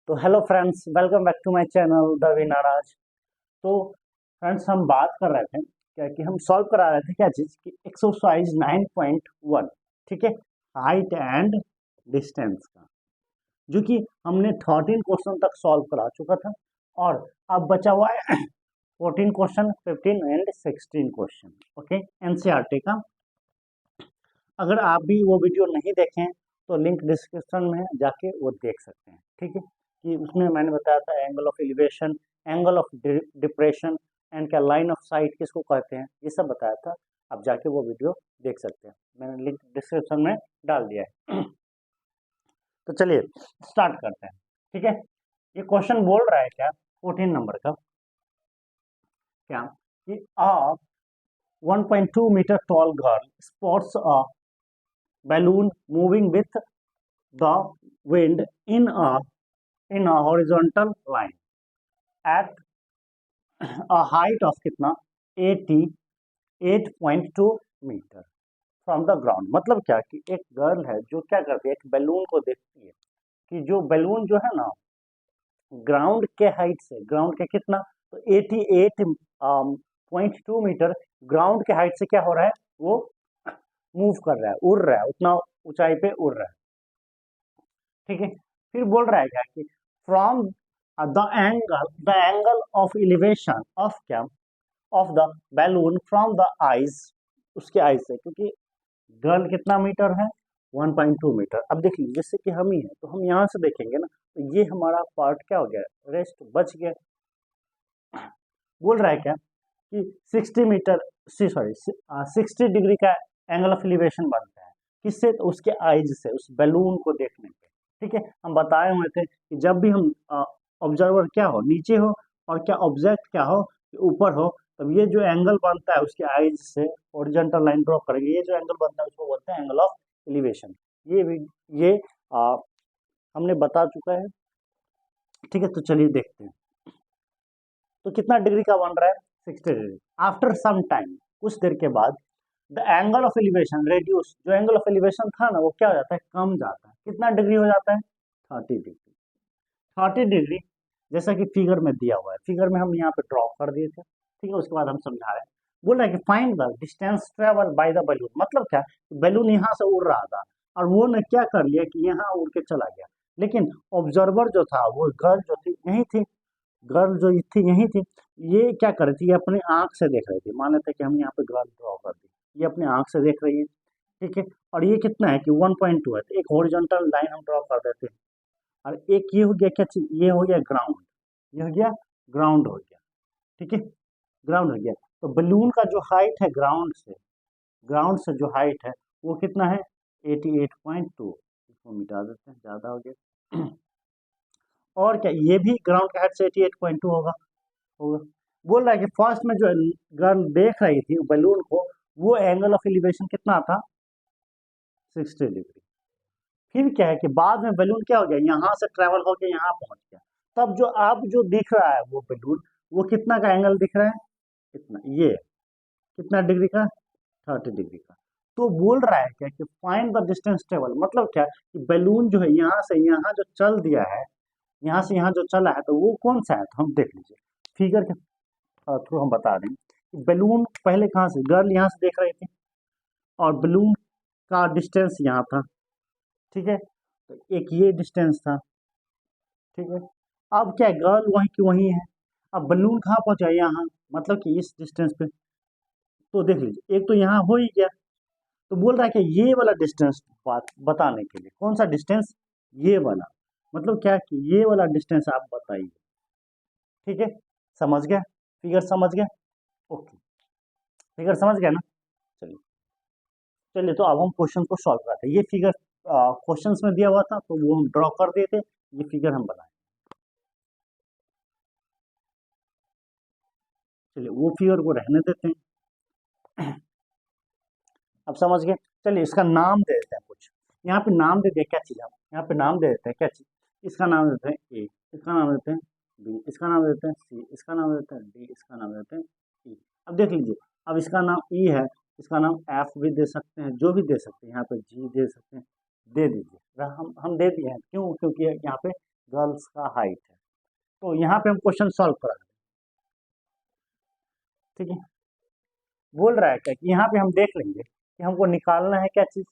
तो hello friends, welcome back to my channel the Vinaraj. तो friends, हम बात कर रहे थे क्या कि हम सॉल्व करा रहे थे क्या चीज़ कि एक्सरसाइज 9.1, ठीक है, हाइट एंड डिस्टेंस का, जो कि हमने 13 क्वेश्चन तक सॉल्व करा चुका था और अब बचा हुआ है 14 question, 15 and 16 question. Okay, NCERT का। अगर आप भी वो वीडियो नहीं देखें तो लिंक डिस्क्रिप्शन में है, जाके वो देख सकते हैं, ठीक है। कि उसमें मैंने बताया था angle of elevation, angle of depression and क्या लाइन ऑफ साइट किसको कहते हैं, ये सब बताया था। आप जाके वो वीडियो देख सकते हैं, मैंने लिंक डिस्क्रिप्शन में डाल दिया है। तो चलिए स्टार्ट करते हैं, ठीक है। ये क्वेश्चन बोल रहा है क्या, 14 नंबर का, क्या कि a 1.2 metre tall girl spots a balloon moving with the wind in a horizontal line at a height of कितना 88.2 मीटर फ्रॉम द ग्राउंड। मतलब क्या कि एक गर्ल है जो क्या करती है, एक बैलून को देखती है कि जो बैलून जो है ना ग्राउंड के हाइट से, ग्राउंड के कितना, तो 88.2 मीटर ग्राउंड के हाइट से क्या हो रहा है, वो मूव कर रहा है, उड़ रहा है, उतना ऊंचाई पे उड़ रहा है, ठीक है। फिर बोल रहा है क्या कि from the angle of elevation of क्या, of the balloon from the eyes, उसके आइज से, क्योंकि गर्ल कितना मीटर है 1.2 मीटर। अब देख लीजिए, जैसे कि हम ही है तो हम यहाँ से देखेंगे ना, तो ये हमारा पार्ट क्या हो गया, रेस्ट बच गया। बोल रहा है क्या कि 60 मीटर सॉरी 60 डिग्री का एंगल ऑफ एलिवेशन बनता है, किससे, तो उसके आइज से, उस बैलून को देखने पे, ठीक है। हम बताए हुए थे कि जब भी हम ऑब्जर्वर क्या हो नीचे हो और क्या ऑब्जेक्ट क्या हो ऊपर हो, तब ये जो एंगल बनता है उसके आइज से हॉरिजॉन्टल लाइन ड्रॉ करेंगे, ये जो एंगल बनता है उसको बोलते हैं एंगल ऑफ एलिवेशन। ये हमने बता चुका है, ठीक है। तो चलिए देखते हैं, तो कितना डिग्री का बन रहा है, 60 डिग्री। आफ्टर सम टाइम, कुछ देर के बाद, the angle of elevation reduce, जो एंगल ऑफ एलिवेशन था ना वो क्या हो जाता है, कम जाता है। कितना डिग्री हो जाता है, 30 डिग्री। 30 डिग्री जैसा कि फिगर में दिया हुआ है, फिगर में हम यहाँ पे ड्रॉ कर दिए थे, ठीक है। उसके बाद हम समझा रहे हैं, बोल रहा है कि find the distance travel by the balloon. मतलब क्या, बैलून यहाँ से उड़ रहा था और वो ने क्या कर लिया कि यहाँ उड़ के चला गया, लेकिन ऑब्जर्वर जो था, वो गर्ल जो थी यही थी, गर्ल जो थी यही थी, ये क्या कर रही थी, ये अपनी आंख से देख रही थी। मान लेते कि हम यहाँ पे गर्ल ड्रॉ कर दी, ये अपनी आंख से देख रही है, ठीक है। और ये कितना है कि 1.2 है, तो एक हॉरिजॉन्टल लाइन हम ड्रॉ कर देते हैं। और एक ये हो गया क्या चीज, ये हो गया ग्राउंड, ये हो गया ग्राउंड, हो गया, ठीक है, ग्राउंड हो गया। तो बलून का जो हाइट है ग्राउंड से जो हाइट है वो कितना है, 88.2। इसको मिटा देते हैं, ज्यादा हो गया। और क्या, ये भी ग्राउंड का हाइट से 88.2 होगा। बोल रहा है कि फर्स्ट में जो गर्ल देख रही थी बैलून को, वो एंगल ऑफ एलिवेशन कितना था, 60 डिग्री। फिर क्या है कि बाद में बैलून क्या हो गया, यहाँ से ट्रेवल होकर यहाँ पहुंच गया। तब जो अब जो दिख रहा है वो बैलून, वो कितना का एंगल दिख रहा है, कितना, ये कितना डिग्री का, 30 डिग्री का। तो बोल रहा है क्या कि फाइंड द डिस्टेंस ट्रेवल। मतलब क्या कि बैलून जो है यहाँ से यहाँ जो चल दिया है, यहाँ से यहाँ जो चला है, तो वो कौन सा है, तो हम देख लीजिए फिगर के थ्रू हम बता दें कि बैलून पहले कहाँ से, गर्ल यहाँ से देख रही थी और बैलून का डिस्टेंस यहाँ था, ठीक है। तो एक ये डिस्टेंस था, ठीक है। अब क्या है, गर्ल वहीं की वहीं है, अब बैलून कहाँ पहुंचा, यहाँ, मतलब कि इस डिस्टेंस पे। तो देख लीजिए, एक तो यहाँ हो ही गया। तो बोल रहा है कि ये वाला डिस्टेंस बात बताने के लिए, कौन सा डिस्टेंस, ये वाला, मतलब क्या कि ये वाला डिस्टेंस आप बताइए, ठीक है। समझ गया, फिगर समझ गया, ओके, फिगर समझ गया ना। चलिए चलिए, तो अब हम क्वेश्चन को सॉल्व करते हैं। ये फिगर क्वेश्चंस में दिया हुआ था तो वो हम ड्रॉ कर दिए थे, ये फिगर हम बनाए। चलिए वो फिगर को रहने देते हैं। अब समझ गए। चलिए इसका नाम दे देते हैं कुछ, यहाँ पे नाम दे दिया, क्या चीज़, हम यहाँ पे नाम दे देते हैं, क्या चीज़, इसका नाम देते हैं ए, इसका नाम देते हैं बी, इसका नाम देते हैं सी, इसका नाम देते हैं डी, इसका नाम देते हैं ई। अब देख लीजिए, अब इसका नाम ई है, इसका नाम एफ भी दे सकते हैं, जो भी दे सकते हैं, यहाँ पे जी दे सकते हैं, दे दीजिए। हम दे दिए हैं, क्यों, क्योंकि यहाँ पे गर्ल्स का हाइट है। तो यहाँ पे हम क्वेश्चन सॉल्व करा, ठीक है। बोल रहा है क्या कि यहाँ पे हम देख लेंगे कि हमको निकालना है क्या चीज,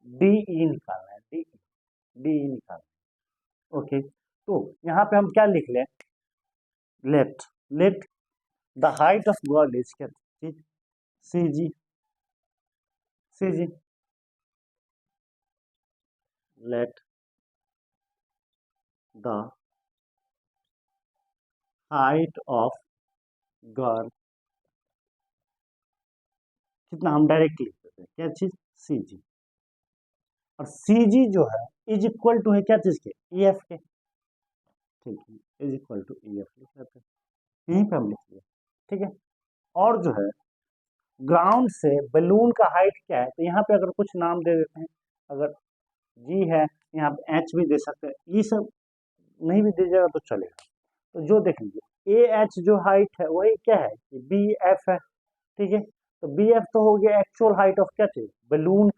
डी ई निकालना है, डी ई निकालना है। ओके, तो यहाँ पे हम क्या लिख लें, let let the height of girl is क्या चीज, C G, C G, let the height of girl, कितना हम डायरेक्ट लिख देते हैं क्या चीज, सी जी। और सी जी जो है इज इक्वल टू है क्या चीज के, ई एफ के, ठीक है, is equal to E F लिख लेते हैं, यहीं पे हम लिख लिया, ठीक है। और जो है ग्राउंड से बलून का हाइट क्या है, तो यहाँ पे अगर कुछ नाम दे देते हैं, अगर जी है, यहाँ पे एच भी दे सकते हैं, ये सब नहीं भी दीजिएगा तो चलेगा। तो जो देख लीजिए ए एच जो हाइट है वही क्या है, बी एफ है, ठीक है। तो बी एफ तो हो गया एक्चुअल हाइट ऑफ क्या चीज, बलून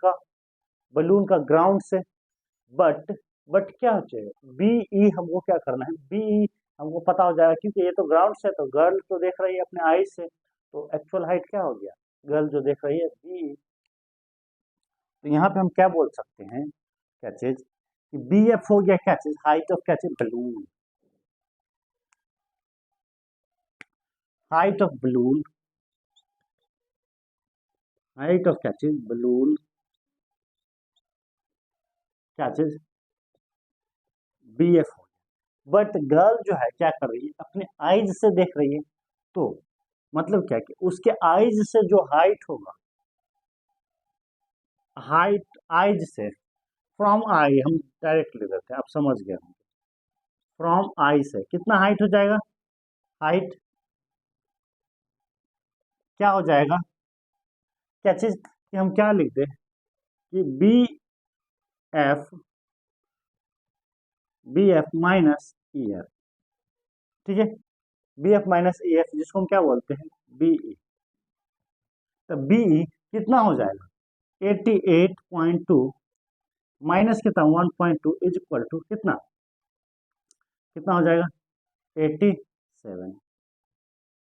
का ग्राउंड से, बट क्या हो चाहिए, बी ई हमको क्या करना है, बी ई हमको पता हो जाएगा क्योंकि ये तो ग्राउंड से, तो गर्ल तो देख रही है अपने आई से, तो एक्चुअल हाइट क्या हो गया, गर्ल जो देख रही है बी ई। तो यहाँ पे हम क्या बोल सकते हैं, क्या चीज, बी एफ हो गया क्या चीज, हाइट ऑफ क्या चीज, balloon, height of balloon, height of क्या चीज, बलून, क्या चीज, बी एफ हो गया। बट गर्ल जो है क्या कर रही है, अपने आईज से देख रही है, तो मतलब क्या कि उसके आईज से जो हाइट होगा, हाइट आईज से, फ्रॉम आई हम डायरेक्ट ले देते हैं, आप समझ गए होंगे, फ्रॉम आई से कितना हाइट हो जाएगा, हाइट क्या हो जाएगा, क्या चीज कि हम क्या लिख दे कि F B F minus E F, ठीक है, B F minus E F जिसको हम क्या बोलते हैं, बीई। तो बीई कितना हो जाएगा, 88.2 माइनस कितना 1.2 इज इक्वल टू कितना, कितना हो जाएगा 87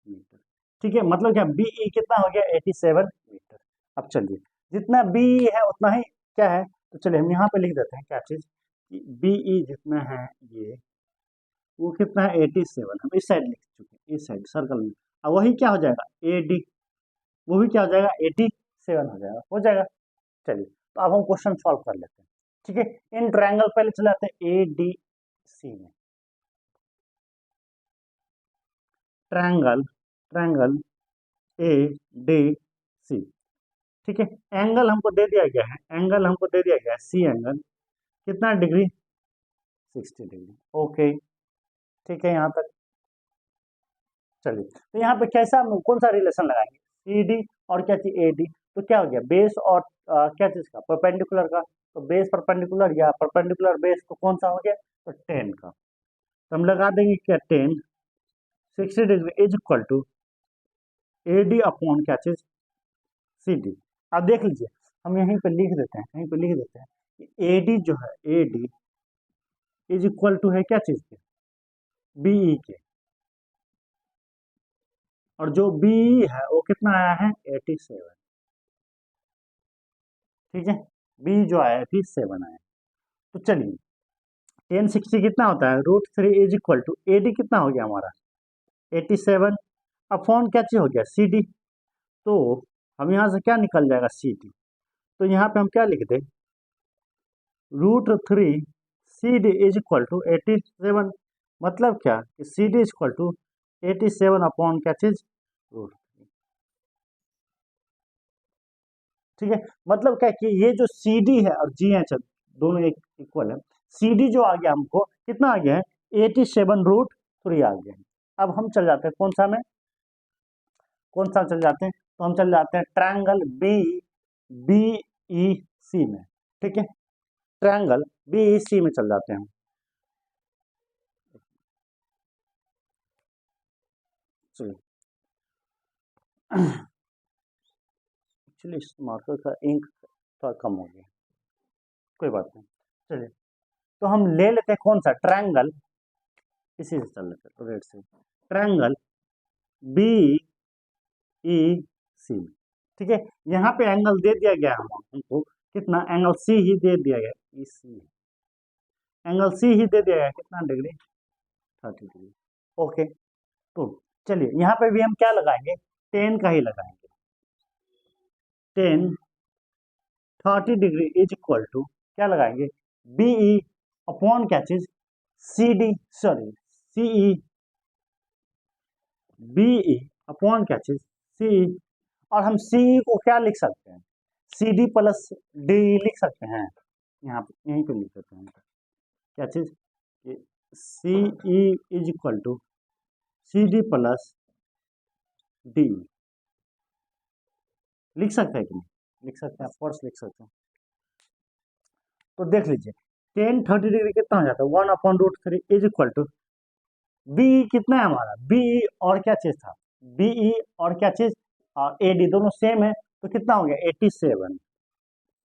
मीटर, ठीक है। मतलब क्या बीई कितना हो गया 87 मीटर। अब चलिए जितना बीई है उतना ही क्या है, तो चलिए हम यहाँ पे लिख देते हैं क्या चीज, बीई जितना है ये, वो कितना है 87, हम इस साइड लिख चुके हैं, इस साइड सर्कल में। अब वही क्या हो जाएगा ए डी, वो भी क्या हो जाएगा 87 हो जाएगा। चलिए तो अब हम क्वेश्चन सॉल्व कर लेते हैं, ठीक है। इन ट्रायंगल पहले चले जाते हैं ए डी सी में, triangle triangle A D C, ठीक है। एंगल हमको दे दिया गया है, एंगल हमको दे दिया गया है सी एंगल, कितना डिग्री 60 डिग्री, ओके, ठीक है यहाँ तक। चलिए तो यहाँ पे कैसा हम कौन सा रिलेशन लगाएंगे, सी डी और क्या चीज ए डी, तो क्या हो गया बेस और क्या चीज का, परपेंडिकुलर का, तो बेस परपेंडिकुलर या परपेंडिकुलर बेस तो कौन सा हो गया, तो 10 का, तो हम लगा देंगे क्या 10 60 degree is equal to A D upon क्या चीज, सी डी। अब देख लीजिए हम यहीं पे लिख देते हैं, कहीं पे लिख देते हैं कि ए डी जो है A D is equal to है क्या चीज के, बीई के, और जो बीई है वो कितना आया है 87, ठीक है, बी जो आया है फिर 7 आया। तो चलिए 1060 कितना होता है, √3 is equal to A D कितना हो गया हमारा 87 अपॉन क्या चीज हो गया सी डी। तो हम यहाँ से क्या निकल जाएगा सी डी, तो यहाँ पे हम क्या लिख दे, √3 C D is equal to 87, मतलब क्या कि C D is equal to 87 upon क्या चीज √3, ठीक है। मतलब क्या कि ये जो सी डी है और जी एच दोनों एक इक्वल है, सी डी जो आ गया हमको कितना आ गया है 87 √3 आ गया है। अब हम चल जाते हैं कौन सा में, कौन सा चल जाते हैं, तो हम चल जाते हैं ट्रायंगल बी बी ई सी में, ठीक है, ट्रायंगल बी ई सी में चल जाते हैं। चलिए एक्चुअली इस मार्कर का इंक थोड़ा कम हो गया, कोई बात नहीं। चलिए तो हम ले लेते हैं कौन सा ट्रायंगल इसी से चल लेते हैं, रेड से ट्रायंगल बी ई सी, ठीक है। यहाँ पे एंगल दे दिया गया हमको कितना, एंगल सी ही दे दिया गया, ई सी एंगल सी ही दे दिया गया कितना डिग्री, 30 डिग्री। ओके, तो चलिए यहाँ पे भी हम क्या लगाएंगे, टेन का ही लगाएंगे। Tan 30 degree is equal to क्या लगाएंगे, बीई अपॉन क्या चीज, C D, sorry CE, BE upon क्या चीज, सीई। और हम सीई को क्या लिख सकते हैं, सी डी प्लस डी लिख सकते हैं, यहाँ पे यहीं पे लिख सकते हैं क्या चीज, CE is equal to C D plus D, लिख सकते हैं कि नहीं, लिख सकते हैं, ऑफकोर्स लिख सकते हैं। तो देख लीजिए टेन 30 डिग्री कितना हो जाता है, 1/√3 इज इक्वल टू बी कितना है हमारा, बी और क्या चीज था, बी और क्या चीज ए डी दोनों सेम है, तो कितना हो गया 87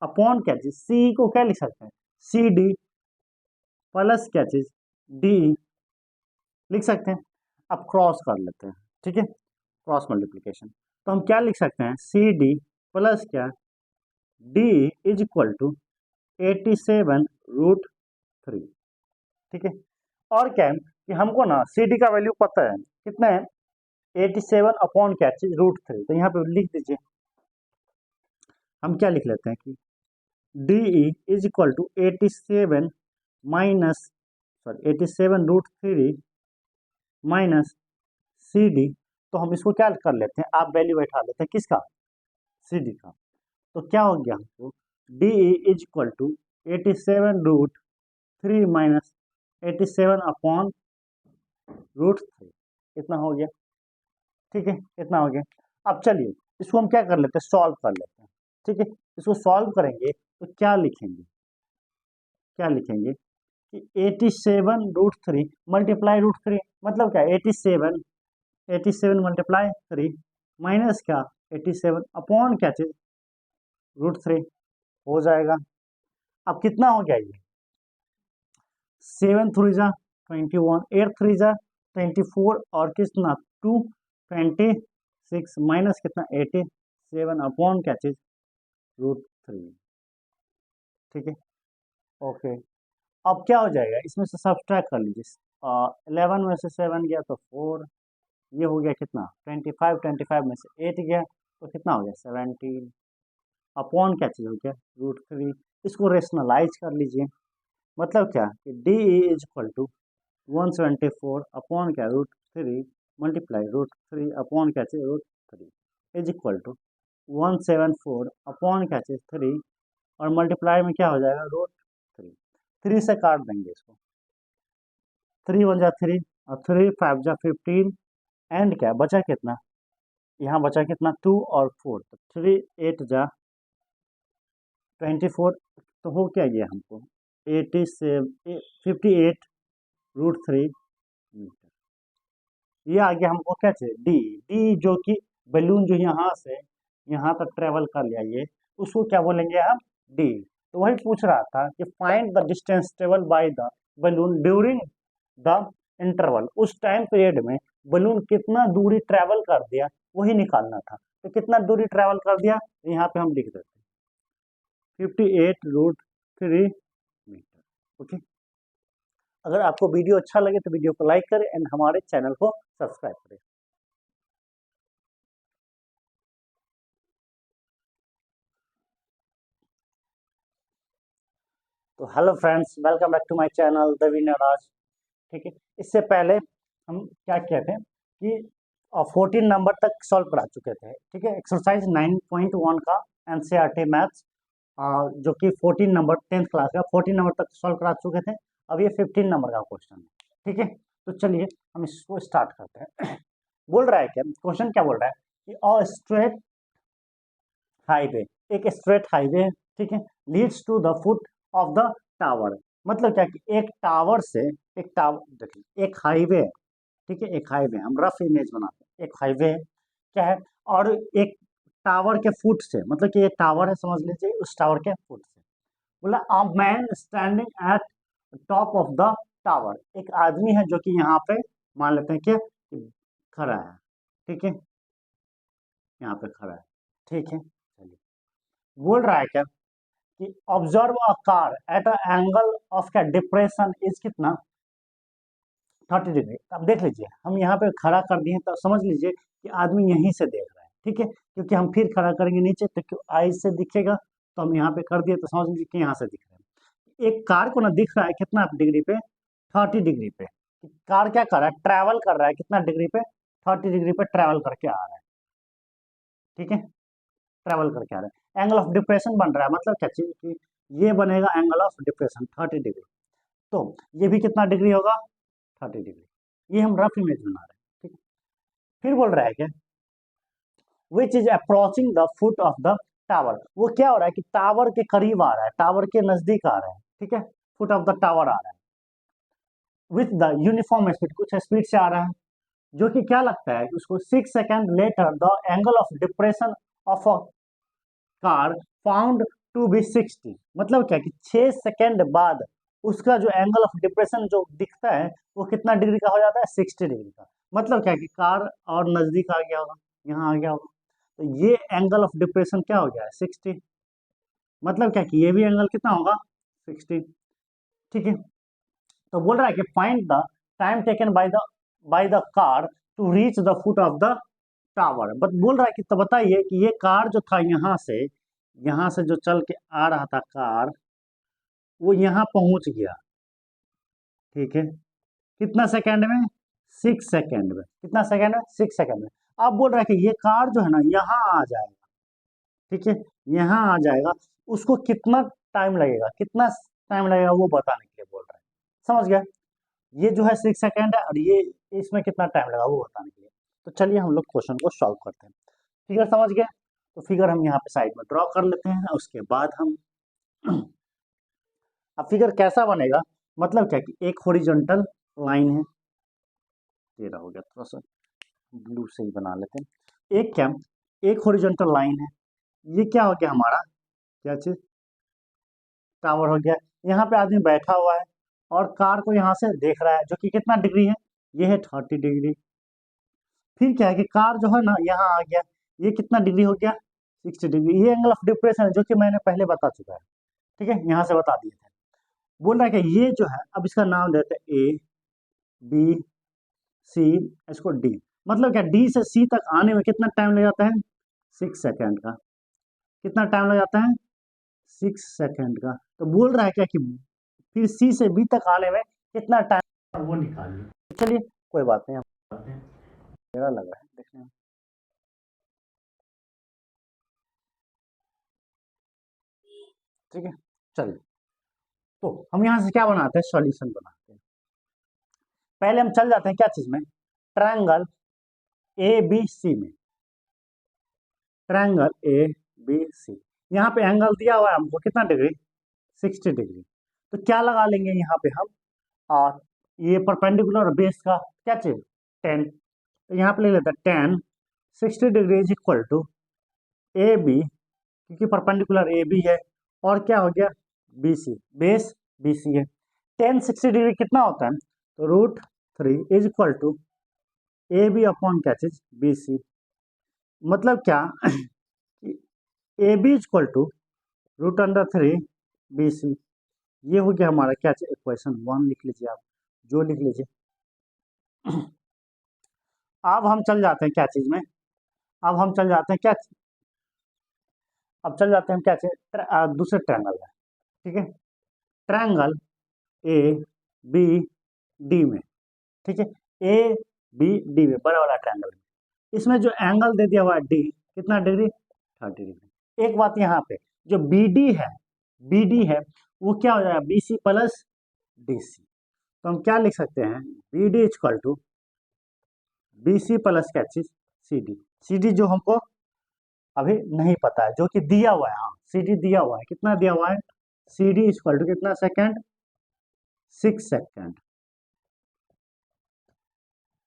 अपॉन क्या चीज, सी को क्या लिख सकते हैं, सी डी प्लस क्या चीज डी लिख सकते हैं। अब क्रॉस कर लेते हैं, ठीक है, क्रॉस मल्टीप्लीकेशन, तो हम क्या लिख सकते हैं, सी डी प्लस क्या डी इज इक्वल टू 87√3, ठीक है। और क्या है कि हमको ना सी डी का वैल्यू पता है कितना है, 87 अपॉन क्या चीज √3, तो यहाँ पे लिख दीजिए, हम क्या लिख लेते हैं कि D is equal to 87 minus sorry 87√3 minus C D, तो हम इसको क्या कर लेते हैं, आप वैल्यू बैठा लेते हैं किसका, सी डी का, तो क्या हो गया हमको, D is equal to 87√3 minus 87 upon √3, इतना हो गया, ठीक है, इतना हो गया। अब चलिए इसको हम क्या कर लेते हैं, सॉल्व कर लेते हैं, ठीक है। इसको सॉल्व करेंगे तो क्या लिखेंगे, क्या लिखेंगे कि 87√3 मल्टीप्लाई √3, मतलब क्या 87 मल्टीप्लाई 3 माइनस क्या 87 अपॉन क्या चीज √3 हो जाएगा। अब कितना हो गया ये, 7 3 जा 21, 8 3 जा 24 और कितना 2 26 माइनस कितना 87 अपॉन क्या चीज √3, ठीक है। ओके, अब क्या हो जाएगा, इसमें से सब्सट्रैक्ट कर लीजिए, 11 में से 7 गया तो 4, ये हो गया कितना 25 में से 8 गया तो कितना हो गया 17 अपॉन क्या चीज हो गया √3। इसको रेशनलाइज कर लीजिए, मतलब क्या कि D is equal to 174 upon क्या √3 मल्टीप्लाई √3 अपॉन क्या चीज √3 इज इक्वल टू 174 अपॉन क्या चीज 3 और मल्टीप्लाई में क्या हो जाएगा √3, 3 से काट देंगे इसको, 3 1 जा 3 और 3 5 जा 15 एंड क्या बचा कितना, यहाँ बचा कितना 2 और 4, तो 3 8 जा 24, तो हो क्या गया हमको 58√3 मीटर। ये आ गया हमको क्या चाहिए, डी, डी जो कि बलून जो यहाँ से यहाँ तक ट्रेवल कर लिया ये, उसको क्या बोलेंगे हम, डी। तो वही पूछ रहा था कि find the distance travel by the balloon during the interval, उस टाइम पीरियड में बलून कितना दूरी ट्रेवल कर दिया वही निकालना था। तो कितना दूरी ट्रेवल कर दिया, यहाँ पे हम लिख देते हैं 58√3 मीटर। ओके, अगर आपको वीडियो अच्छा लगे तो वीडियो को लाइक करें एंड हमारे चैनल को सब्सक्राइब करें। तो hello friends, welcome back to my channel the winner Raj, ठीक है। इससे पहले हम क्या किए थे कि 14 नंबर तक सॉल्व करा चुके थे, ठीक है। एक्सरसाइज 9.1 का एनसीईआरटी मैथ्स जो कि 14 नंबर 10th क्लास का 14 नंबर तक सॉल्व करा चुके थे, अब ये 15 नंबर का क्वेश्चन है, ठीक है। तो चलिए हम इसको स्टार्ट करते हैं। बोल रहा है क्या क्वेश्चन, क्या बोल रहा है कि अ स्ट्रेट हाईवे, एक स्ट्रेट हाईवे, ठीक है, leads to the foot of the tower, मतलब क्या कि एक टावर से, एक टावर देखिए एक हाईवे है, ठीक है, एक हाईवे, हम रफ इमेज बनाते हैं, एक हाईवे क्या है और एक टावर के फुट से, मतलब कि ये टावर है समझ लीजिए, उस टावर के फुट से बोला a man standing at top of the tower, एक आदमी है जो कि यहाँ पे मान लेते हैं कि खड़ा है, ठीक है, यहाँ पे खड़ा है, ठीक है। चलिए, बोल रहा है क्या कि observe a car at a angle of क्या डिप्रेशन इज कितना 30 डिग्री। अब देख लीजिए, हम यहाँ पे खड़ा कर दिए तो समझ लीजिए कि आदमी यहीं से देख रहा है, ठीक है, क्योंकि हम फिर खड़ा करेंगे नीचे तो आई से दिखेगा, तो हम यहाँ पे कर दिए तो समझ लीजिए कि यहाँ से दिख रहा है। एक कार को ना दिख रहा है कितना डिग्री पे, 30 डिग्री पे। कार क्या कर रहा है, ट्रैवल कर रहा है कितना डिग्री पे, 30 डिग्री पे ट्रैवल करके आ रहा है, ठीक है, ट्रैवल करके आ रहा है। एंगल ऑफ डिप्रेशन बन रहा है, मतलब क्या चीज कि ये बनेगा एंगल ऑफ डिप्रेशन 30 डिग्री, तो ये भी कितना डिग्री होगा, 30 डिग्री। ये हम रफ इमेज बना रहे हैं, ठीक है। फिर बोल रहा है क्या, which is approaching the foot of the tower, वो क्या हो रहा है कि टावर के करीब आ रहा है, टावर के नजदीक आ रहा है, ठीक है, फुट ऑफ द टावर आ रहा है विथ द यूनिफॉर्म स्पीड, कुछ स्पीड से आ रहा है, जो कि क्या लगता है उसको 6 second later the angle of depression of a car found to be 60, मतलब क्या कि 6 सेकेंड बाद उसका जो एंगल ऑफ डिप्रेशन जो दिखता है वो कितना डिग्री का हो जाता है, 60 डिग्री का। मतलब क्या कि कार और नजदीक आ गया होगा, यहाँ आ गया होगा, तो ये एंगल ऑफ डिप्रेशन क्या हो गया है, 60। मतलब क्या कि ये भी एंगल कितना होगा, 60, ठीक है। तो बोल रहा है कि find the time taken by the car to reach the foot of the tower. But बोल रहा है कि तो बताइए कि ये कार जो था यहाँ से जो चल के आ रहा था कार, वो यहाँ पहुंच गया, ठीक है, कितना सेकंड में, 6 सेकंड में, कितना सेकंड में, 6 सेकंड में। अब बोल रहा है कि ये कार जो है ना यहाँ आ जाएगा, ठीक है, यहाँ आ जाएगा, उसको कितना टाइम लगेगा, कितना टाइम लगेगा वो बताने के लिए बोल रहा है, समझ गया। ये जो है 6 सेकंड है और ये इसमें कितना टाइम लगा वो बताने के लिए। तो चलिए हम लोग क्वेश्चन को सॉल्व करते हैं। फिगर समझ गए, तो फिगर हम यहाँ पे साइड में ड्रॉ कर लेते हैं, उसके बाद हम अब फिगर कैसा बनेगा, मतलब क्या कि एक हॉरिजॉन्टल लाइन है, तेरा हो गया, थोड़ा सा ब्लू से ही बना लेते हैं। एक क्या, एक हॉरिजॉन्टल लाइन है, ये क्या हो गया हमारा, क्या चीज, टावर हो गया। यहाँ पे आदमी बैठा हुआ है और कार को यहाँ से देख रहा है, जो कि कितना डिग्री है, ये है 30 डिग्री। फिर क्या है कि कार जो है ना यहाँ आ गया, ये कितना डिग्री हो गया, 60 डिग्री। ये एंगल ऑफ डिप्रेशन है जो कि मैंने पहले बता चुका है, ठीक है, यहाँ से बता दिए थे। बोल रहा है कि ये जो है, अब इसका नाम देते हैं ए बी सी, इसको डी, मतलब क्या डी से सी तक आने में कितना टाइम लग जाता है, 6 सेकंड का। कितना टाइम लग जाता है, 6 सेकंड का। तो बोल रहा है क्या कि फिर सी से बी तक आने में कितना टाइम, वो निकालिए। चलिए कोई बात नहीं, मेरा लग रहा है देखने में, ठीक है। चलिए, तो हम यहाँ से क्या बनाते हैं, सॉल्यूशन बनाते हैं। पहले हम चल जाते हैं क्या चीज में, ट्रायंगल ए बी सी में, ट्रायंगल ए बी सी। यहाँ पे एंगल दिया हुआ है हमको कितना डिग्री, 60 डिग्री। तो क्या लगा लेंगे यहाँ पे हम, और ये परपेंडिकुलर बेस का क्या चीज, 10, तो यहाँ पे ले लेते हैं 10, 60 degree is equal to A B, क्योंकि परपेंडिकुलर ए बी है, और क्या हो गया, B C, base B C है। 10 60 डिग्री कितना होता है, तो √3 is equal to A B upon क्या चीज, बी सी। मतलब क्या, A B equal to √3 B C. ये हो गया हमारा क्या चीज, इक्वेशन 1 लिख लीजिए आप, जो लिख लीजिए। अब हम चल जाते हैं क्या चीज में, अब हम चल जाते हैं क्या, अब चल जाते हैं क्या चीज, दूसरे ट्रायंगल में, ठीक है, ट्रायंगल ए बी डी में, ठीक है, ए बी डी में, बड़ा वाला ट्रायंगल में। इसमें जो एंगल दे दिया हुआ है डी, कितना डिग्री, 30 डिग्री। एक बात यहाँ पे, जो बी डी है, बी डी है, वो क्या हो जाएगा, B C plus D C. तो हम क्या लिख सकते हैं, B D equal to B C plus क्या चीज, सी डी। सी डी जो हमको अभी नहीं पता है, जो कि दिया हुआ है, हाँ सी डी दिया हुआ है, कितना दिया हुआ है, सी डी इक्वल टू कितना सेकेंड, 6 सेकेंड,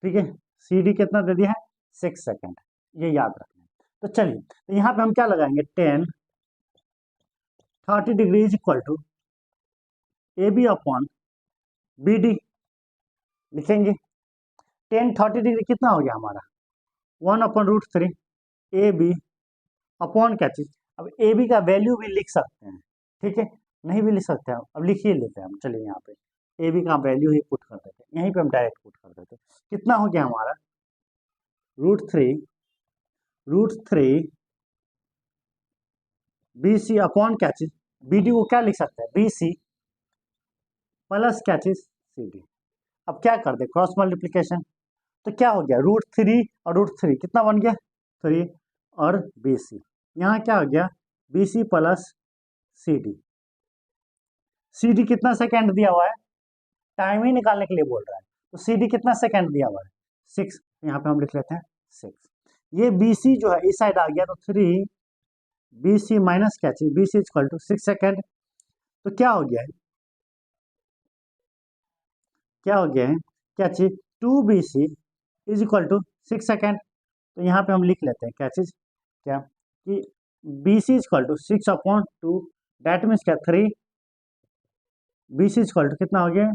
ठीक है, सी डी कितना दे दिया है, 6 सेकेंड, ये याद रखना है। तो चलिए, तो यहाँ पे हम क्या लगाएंगे, 10 30 degree is equal to A B upon B D, लिखेंगे 10 30 डिग्री कितना हो गया हमारा 1/√3 ए बी अपॉन क्या चीज। अब ए बी का वैल्यू भी लिख सकते हैं, ठीक है, नहीं भी लिख सकते हैं, अब लिख ही लेते हैं हम। चलिए यहाँ पे ए बी का वैल्यू ही पुट कर देते हैं, यहीं पे हम डायरेक्ट पुट कर देते हैं। कितना हो गया हमारा √3 बी सी अपॉन क्या चीज बी डी को क्या लिख सकते हैं बी सी प्लस क्या चीज सी डी। अब क्या कर दे क्रॉस मल्टीप्लीकेशन, तो क्या हो गया √3 और √3 कितना बन गया 3 और बी सी। यहाँ क्या हो गया B C plus C D. C D कितना सेकेंड दिया हुआ है, टाइम ही निकालने के लिए बोल रहा है, तो सी डी कितना सेकेंड दिया हुआ है 6, यहाँ पे हम लिख लेते हैं 6। ये बी सी जो है इस साइड आ गया, तो 3 बी सी माइनस क्या चीज B C equal to 6 second. तो क्या हो गया है क्या चीज 2 B C is equal to 6 second. तो यहाँ पे हम लिख लेते हैं क्या चीज क्या कि B C equal to 6/2, that means क्या 3 बी सी इक्वल टू कितना हो गया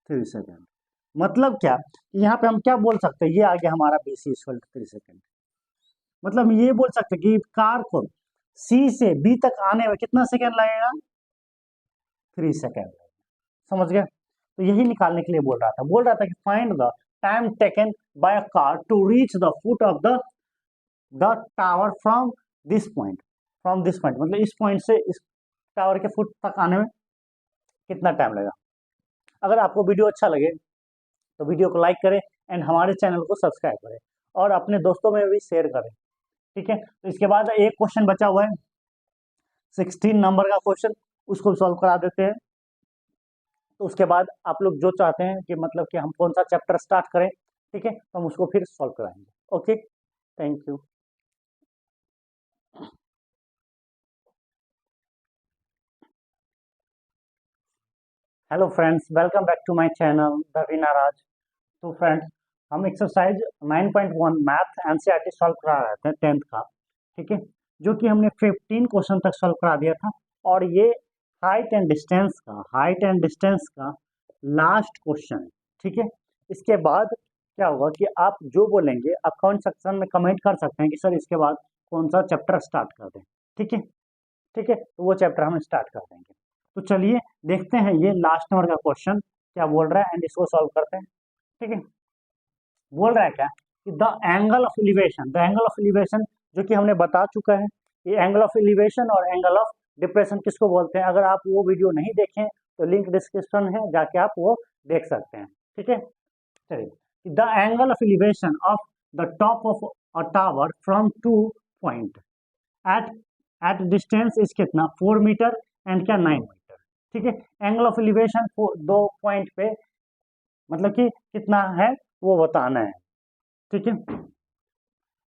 3 सेकेंड। मतलब क्या यहाँ पे हम क्या बोल सकते हैं, ये आ गया हमारा B C equal to 3 second. मतलब हम ये बोल सकते हैं कि कार को सी से बी तक आने में कितना सेकेंड लगेगा 3 सेकेंड। समझ गए, तो यही निकालने के लिए बोल रहा था कि find the time taken by a car to reach the foot of the tower from this point मतलब इस पॉइंट से इस टावर के फुट तक आने में कितना टाइम लगेगा। अगर आपको वीडियो अच्छा लगे तो वीडियो को लाइक करें एंड हमारे चैनल को सब्सक्राइब करें और अपने दोस्तों में भी शेयर करें, ठीक है। तो इसके बाद एक क्वेश्चन बचा हुआ है 16 नंबर का क्वेश्चन, उसको सॉल्व करा देते हैं। तो उसके बाद आप लोग जो चाहते हैं कि मतलब कि हम कौन सा चैप्टर स्टार्ट करें, ठीक है, तो हम उसको फिर सॉल्व कराएंगे। Okay, thank you. Hello friends, welcome back to my channel the Veena Raj. तो फ्रेंड्स, हम एक्सरसाइज 9.1 मैथ एनसीईआरटी सॉल्व करा रहे थे 10th का, ठीक है, जो कि हमने 15 क्वेश्चन तक सॉल्व करा दिया था। और ये हाइट एंड डिस्टेंस का लास्ट क्वेश्चन है, ठीक है। इसके बाद क्या होगा कि आप जो बोलेंगे आप कमेंट सेक्शन में कमेंट कर सकते हैं कि सर इसके बाद कौन सा चैप्टर स्टार्ट कर दें, ठीक है, ठीक है, तो वो चैप्टर हम स्टार्ट कर देंगे। तो चलिए देखते हैं ये लास्ट नंबर का क्वेश्चन क्या बोल रहा है एंड इसको सॉल्व करते हैं, ठीक है। बोल रहा है क्या कि द एंगल ऑफ एलिवेशन जो कि हमने बता चुका है, ये एंगल ऑफ एलिवेशन और एंगल ऑफ डिप्रेशन किसको बोलते हैं। अगर आप वो वीडियो नहीं देखें तो लिंक डिस्क्रिप्शन है, जाके आप वो देख सकते हैं, ठीक है। चलिए the angle of elevation of the top of a tower from 2 point at at distance is कितना 4 मीटर एंड क्या 9 मीटर, ठीक है। एंगल ऑफ एलिवेशन 2 पॉइंट पे मतलब कि कितना है वो बताना है, ठीक है।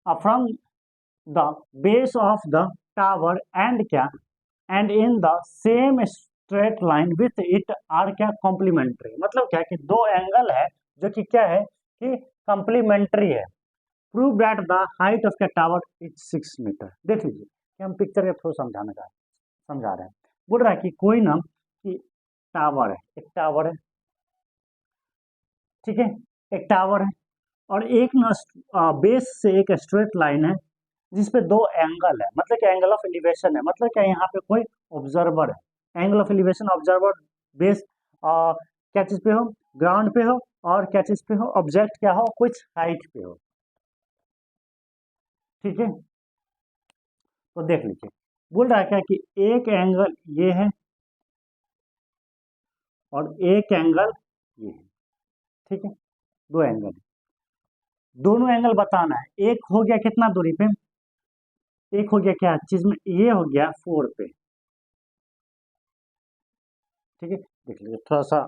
From the base of the tower and क्या and in the same straight line with it are क्या कॉम्प्लीमेंट्री। मतलब क्या कि दो एंगल है जो कि क्या है कि कॉम्प्लीमेंट्री है। Prove that the height of the tower is 6 metre. देख लीजिए कि हम पिक्चर के थ्रू समझा रहे हैं। बोल रहा है कि कोई ना कि टावर है, एक टावर है, ठीक है, एक टावर है और एक ना बेस से एक स्ट्रेट लाइन है जिसपे दो एंगल है। मतलब क्या एंगल ऑफ एलिवेशन है, मतलब क्या यहाँ पे कोई ऑब्जर्वर है। Angle of elevation observer base क्या चीज पे हो ग्राउंड पे हो और क्या चीज पे हो ऑब्जेक्ट क्या हो कुछ हाइट पे हो, ठीक है। तो देख लीजिए बोल रहा है क्या कि एक एंगल ये है और एक एंगल ये है, ठीक है, दो एंगल है। दोनों एंगल बताना है। एक हो गया कितना दूरी पे, एक हो गया क्या चीज में ये हो गया 4 पे, ठीक है। देख लीजिए थोड़ा सा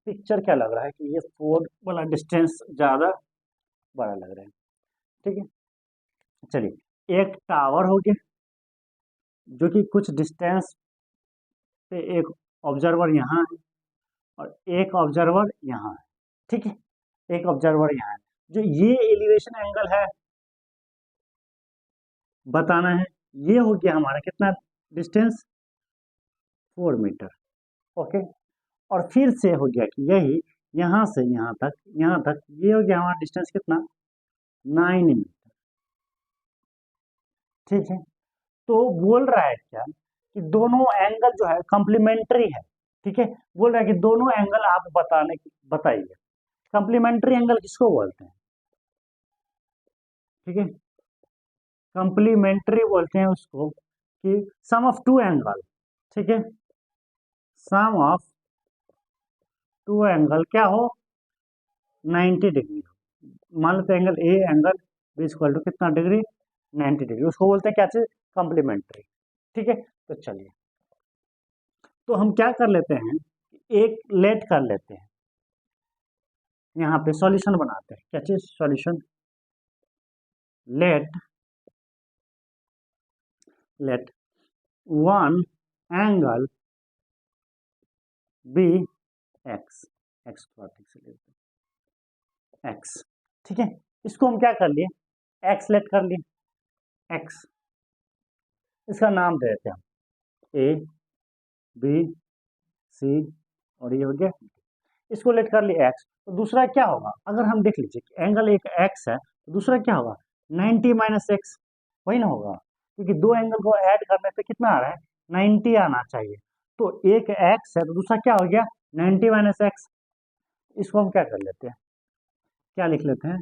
पिक्चर क्या लग रहा है कि ये 4 वाला डिस्टेंस ज्यादा बड़ा लग रहा है, ठीक है। चलिए एक टावर हो गया जो कि कुछ डिस्टेंस पे एक ऑब्जर्वर यहाँ है और एक ऑब्जर्वर यहाँ है, ठीक है, एक ऑब्जर्वर यहाँ है। जो ये एलिवेशन एंगल है बताना है। ये हो गया हमारा कितना डिस्टेंस 4 मीटर। ओके, और फिर से हो गया कि यही यहाँ से यहाँ तक ये हो गया हमारा डिस्टेंस कितना, 9 मीटर। ठीक है, तो बोल रहा है क्या कि दोनों एंगल जो है कॉम्प्लीमेंट्री है। ठीक है, बोल रहा है कि दोनों एंगल आप बताइए। कॉम्प्लीमेंट्री एंगल किसको बोलते हैं? ठीक है, कॉम्प्लीमेंट्री बोलते हैं उसको कि सम ऑफ टू एंगल। ठीक है, सम ऑफ टू एंगल क्या हो, 90 डिग्री। मान लेते angle A angle B equal to कितना डिग्री, 90 डिग्री। उसको बोलते हैं क्या चीज, कॉम्प्लीमेंट्री। ठीक है, तो चलिए, तो हम क्या कर लेते हैं, एक लेट कर लेते हैं, यहाँ पे सॉल्यूशन बनाते हैं। क्या चीज, solution. Let let one angle B X, X थोड़ा ठीक से लेते हैं, एक्स। ठीक है, इसको हम क्या कर लिए, एक्स लेट कर लिए, एक्स। इसका नाम दे देते हैं हम ए बी सी, और ये हो गया, इसको लेट कर लिए एक्स। तो दूसरा क्या होगा, अगर हम देख लीजिए कि एंगल एक एक्स है, तो दूसरा क्या होगा, 90 माइनस एक्स, वही ना होगा, क्योंकि दो एंगल को ऐड करने पे कितना आ रहा है, 90 आना चाहिए। तो एक एक्स है तो दूसरा क्या हो गया, 90 माइनस एक्स। इसको हम क्या कर लेते हैं, क्या लिख लेते हैं,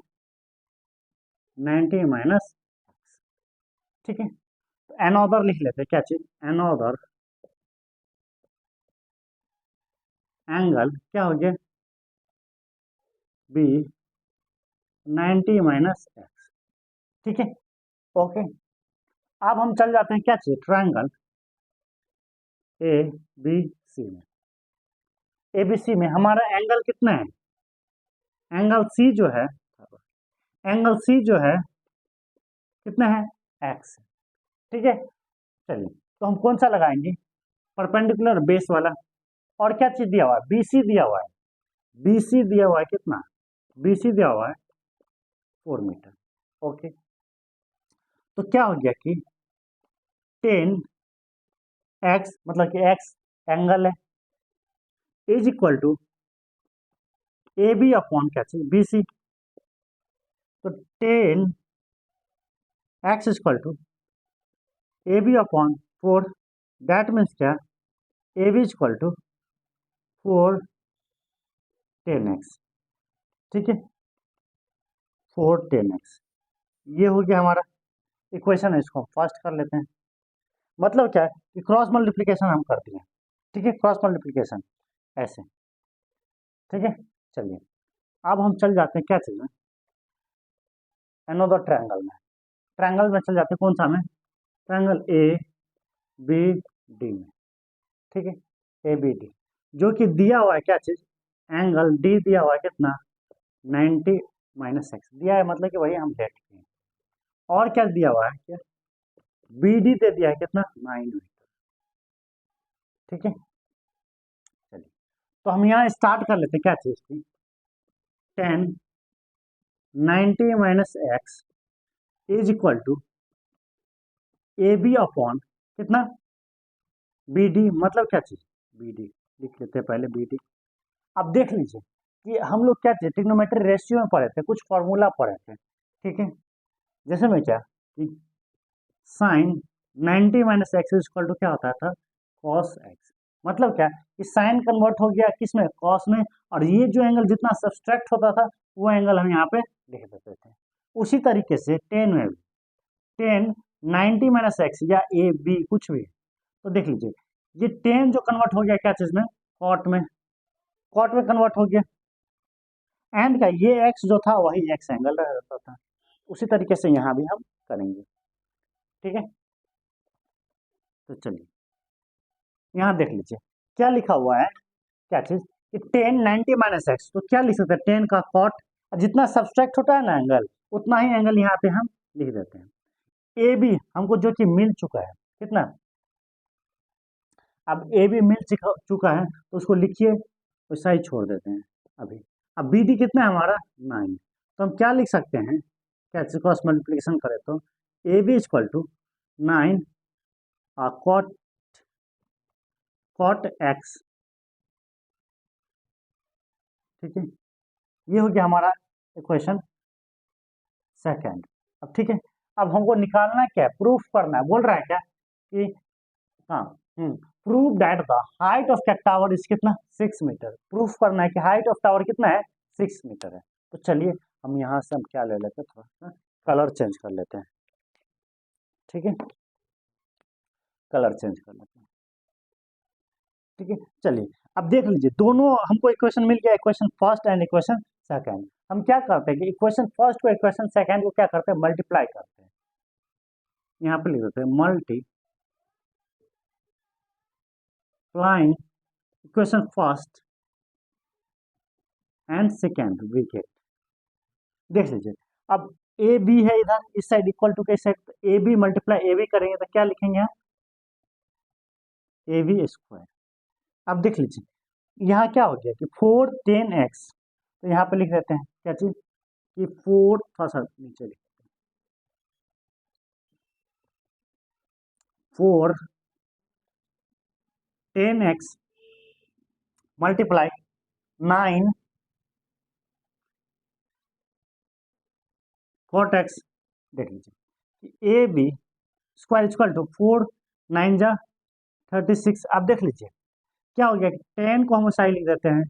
90 माइनस एक्स। ठीक है, तो एनोदर लिख लेते हैं, क्या चीज, एनोदर एंगल क्या हो गया, बी 90 माइनस एक्स। ठीक है, ओके। अब हम चल जाते हैं क्या चाहिए, ट्रायंगल ए बी सी में। ए बी सी में हमारा एंगल कितना है, एंगल सी जो है, एंगल सी जो है कितना है, एक्स। ठीक है, चलिए, तो हम कौन सा लगाएंगे, परपेंडिकुलर बेस वाला। और क्या चीज दिया हुआ है, बी सी दिया हुआ है, बी सी दिया हुआ है कितना, बी सी दिया हुआ है 4 मीटर। ओके, तो क्या हो गया कि 10 एक्स, मतलब कि एक्स एंगल है, is equal to A B upon क्या चीज, बी सी। तो 10 x equal to A B upon 4, that means क्या, A B equal to 4 10 x. ठीक है, 4 10 एक्स, ये हो गया हमारा इक्वेशन है। इसको हम फर्स्ट कर लेते हैं, मतलब क्या है कि क्रॉस मल्टीप्लीकेशन हम कर दिए। ठीक है, क्रॉस मल्टीप्लीकेशन ऐसे। ठीक है, चलिए, अब हम चल जाते हैं क्या चीज में, अनदर ट्रायंगल में। ट्रायंगल में चल जाते हैं, कौन सा में, ट्रायंगल ए बी डी में। ठीक है, ए बी डी, जो कि दिया हुआ है क्या चीज, एंगल डी दिया हुआ है कितना, 90 माइनस एक्स दिया है, मतलब कि वही हम लेट किए। और क्या दिया हुआ है, क्या बी डी दे दिया है कितना, 9 मीटर। ठीक है, चलिए, तो हम यहाँ स्टार्ट कर लेते हैं क्या चीज की, 10 90 minus X is equal to A B upon कितना, बी डी, मतलब क्या चीज, बी डी लिख लेते हैं पहले, बी डी। अब देख लीजिए कि हम लोग क्या थे, ट्रिग्नोमेट्री रेशियो में पढ़े थे, कुछ फॉर्मूला पढ़े थे। ठीक है, जैसे में क्या कि sine 90 minus X equal to क्या होता था, कॉस एक्स। मतलब क्या कि साइन कन्वर्ट हो गया किस में, कॉस में, और ये जो एंगल जितना सब्सट्रैक्ट होता था वो एंगल हम यहाँ पे लिख देते थे। उसी तरीके से 10 में भी, 10 90 माइनस एक्स या ए बी कुछ भी, तो देख लीजिए ये 10 जो कन्वर्ट हो गया क्या चीज में, कॉट में, कॉट में कन्वर्ट हो गया। एंड क्या ये एक्स जो था वही एक्स एंगल रह जाता था। उसी तरीके से यहाँ भी हम करेंगे। ठीक है, तो चलिए यहाँ देख लीजिए क्या लिखा हुआ है, क्या चीज कि 10 90 माइनस एक्स, तो क्या लिख सकते हैं, 10 का कॉट, जितना सब्सट्रैक्ट होता है ना एंगल, उतना ही एंगल यहाँ पे हम लिख देते हैं। ए बी हमको जो कि मिल चुका है कितना, अब ए बी मिल चुका है तो उसको लिखिए, वैसा ही छोड़ देते हैं अभी। अब बी डी कितना है हमारा, 9। तो हम क्या लिख सकते हैं, क्या क्रॉस मल्टीप्लिकेशन करें तो A B equal to 9 cot cot X, ठीक है, ये हो गया हमारा इक्वेशन सेकेंड। अब ठीक है, अब हमको निकालना क्या है, प्रूफ करना है, बोल रहा है क्या कि हाँ prove that the height of cat tower is कितना 6 मीटर, प्रूफ करना है कि हाइट ऑफ टावर कितना है 6 मीटर है। तो चलिए हम यहाँ से हम क्या ले लेते हैं, थोड़ा सा कलर चेंज कर लेते हैं, ठीक है, कलर चेंज कर लेते हैं, ठीक है। चलिए अब देख लीजिए, दोनों हमको इक्वेशन मिल गया, equation first and equation second. हम क्या करते हैं कि इक्वेशन फर्स्ट को इक्वेशन सेकंड को क्या करते हैं, मल्टीप्लाई करते हैं। यहाँ पे लिख देते हैं multiplying equation first and second we get, देख लीजिए अब ए बी है इधर, इस साइड इक्वल टू के side, A B multiply A B करेंगे तो क्या लिखेंगे, ए बी स्क्वायर। अब देख लीजिए यहाँ क्या हो गया कि 4 10x, तो यहाँ पे लिख देते हैं क्या चीज कि 4, थोड़ा सा नीचे लिख देते हैं 4 10x मल्टीप्लाई 9 4x, देख लीजिए A B square equal to 4 9 जा 36। अब देख लीजिए क्या हो गया, 10 को हम साइड लिख देते हैं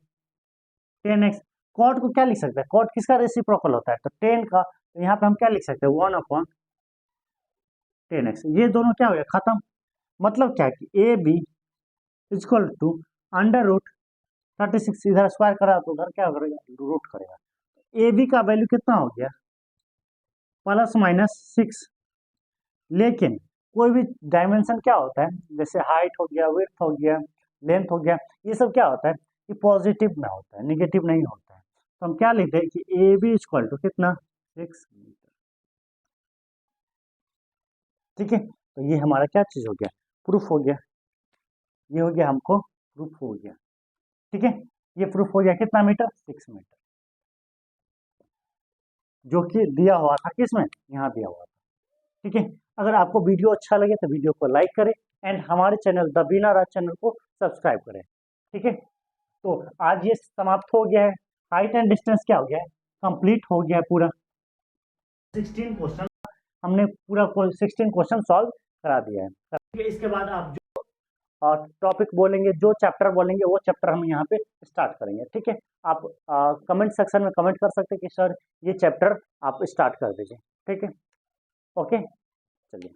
10x, कॉट को क्या लिख सकते हैं, कॉट किसका रेसिप्रोकल होता है, तो 10 का, तो यहाँ पे हम क्या लिख सकते हैं 1/10x, ये दोनों क्या हो गया खत्म। मतलब क्या है कि A B equal to under root 36, इधर स्क्वायर करा तो उधर क्या करेगा रूट करेगा, ए बी का वैल्यू कितना हो गया +- 6। लेकिन कोई भी डायमेंशन क्या होता है, जैसे हाइट हो गया, विड्थ हो गया, लेंथ हो गया, ये सब क्या होता है कि पॉजिटिव में होता है, निगेटिव नहीं होता है। तो हम क्या लिखते हैं कि ए बी इक्वल टू कितना 6 मीटर, ठीक है। तो ये हमारा क्या चीज हो गया, प्रूफ हो गया, ये हो गया हमको प्रूफ हो गया, ठीक है। ये प्रूफ हो गया कितना मीटर 6 मीटर, जो कि दिया हुआ था किसमें, यहाँ दिया हुआ था, ठीक है। अगर आपको वीडियो अच्छा लगे तो वीडियो को लाइक करें एंड हमारे channel the Beena Raj channel को सब्सक्राइब करें, ठीक है। तो आज ये समाप्त हो गया है, हाइट एंड डिस्टेंस क्या हो गया है, कंप्लीट हो गया है पूरा 16 क्वेश्चन, हमने पूरा 16 क्वेश्चन सॉल्व करा दिया है, ठीक है। इसके बाद आप जो टॉपिक बोलेंगे, जो चैप्टर बोलेंगे वो चैप्टर हम यहाँ पे स्टार्ट करेंगे, ठीक है। आप कमेंट सेक्शन में कमेंट कर सकते हैं कि सर ये चैप्टर आप स्टार्ट कर दीजिए, ठीक है, ओके, चलिए।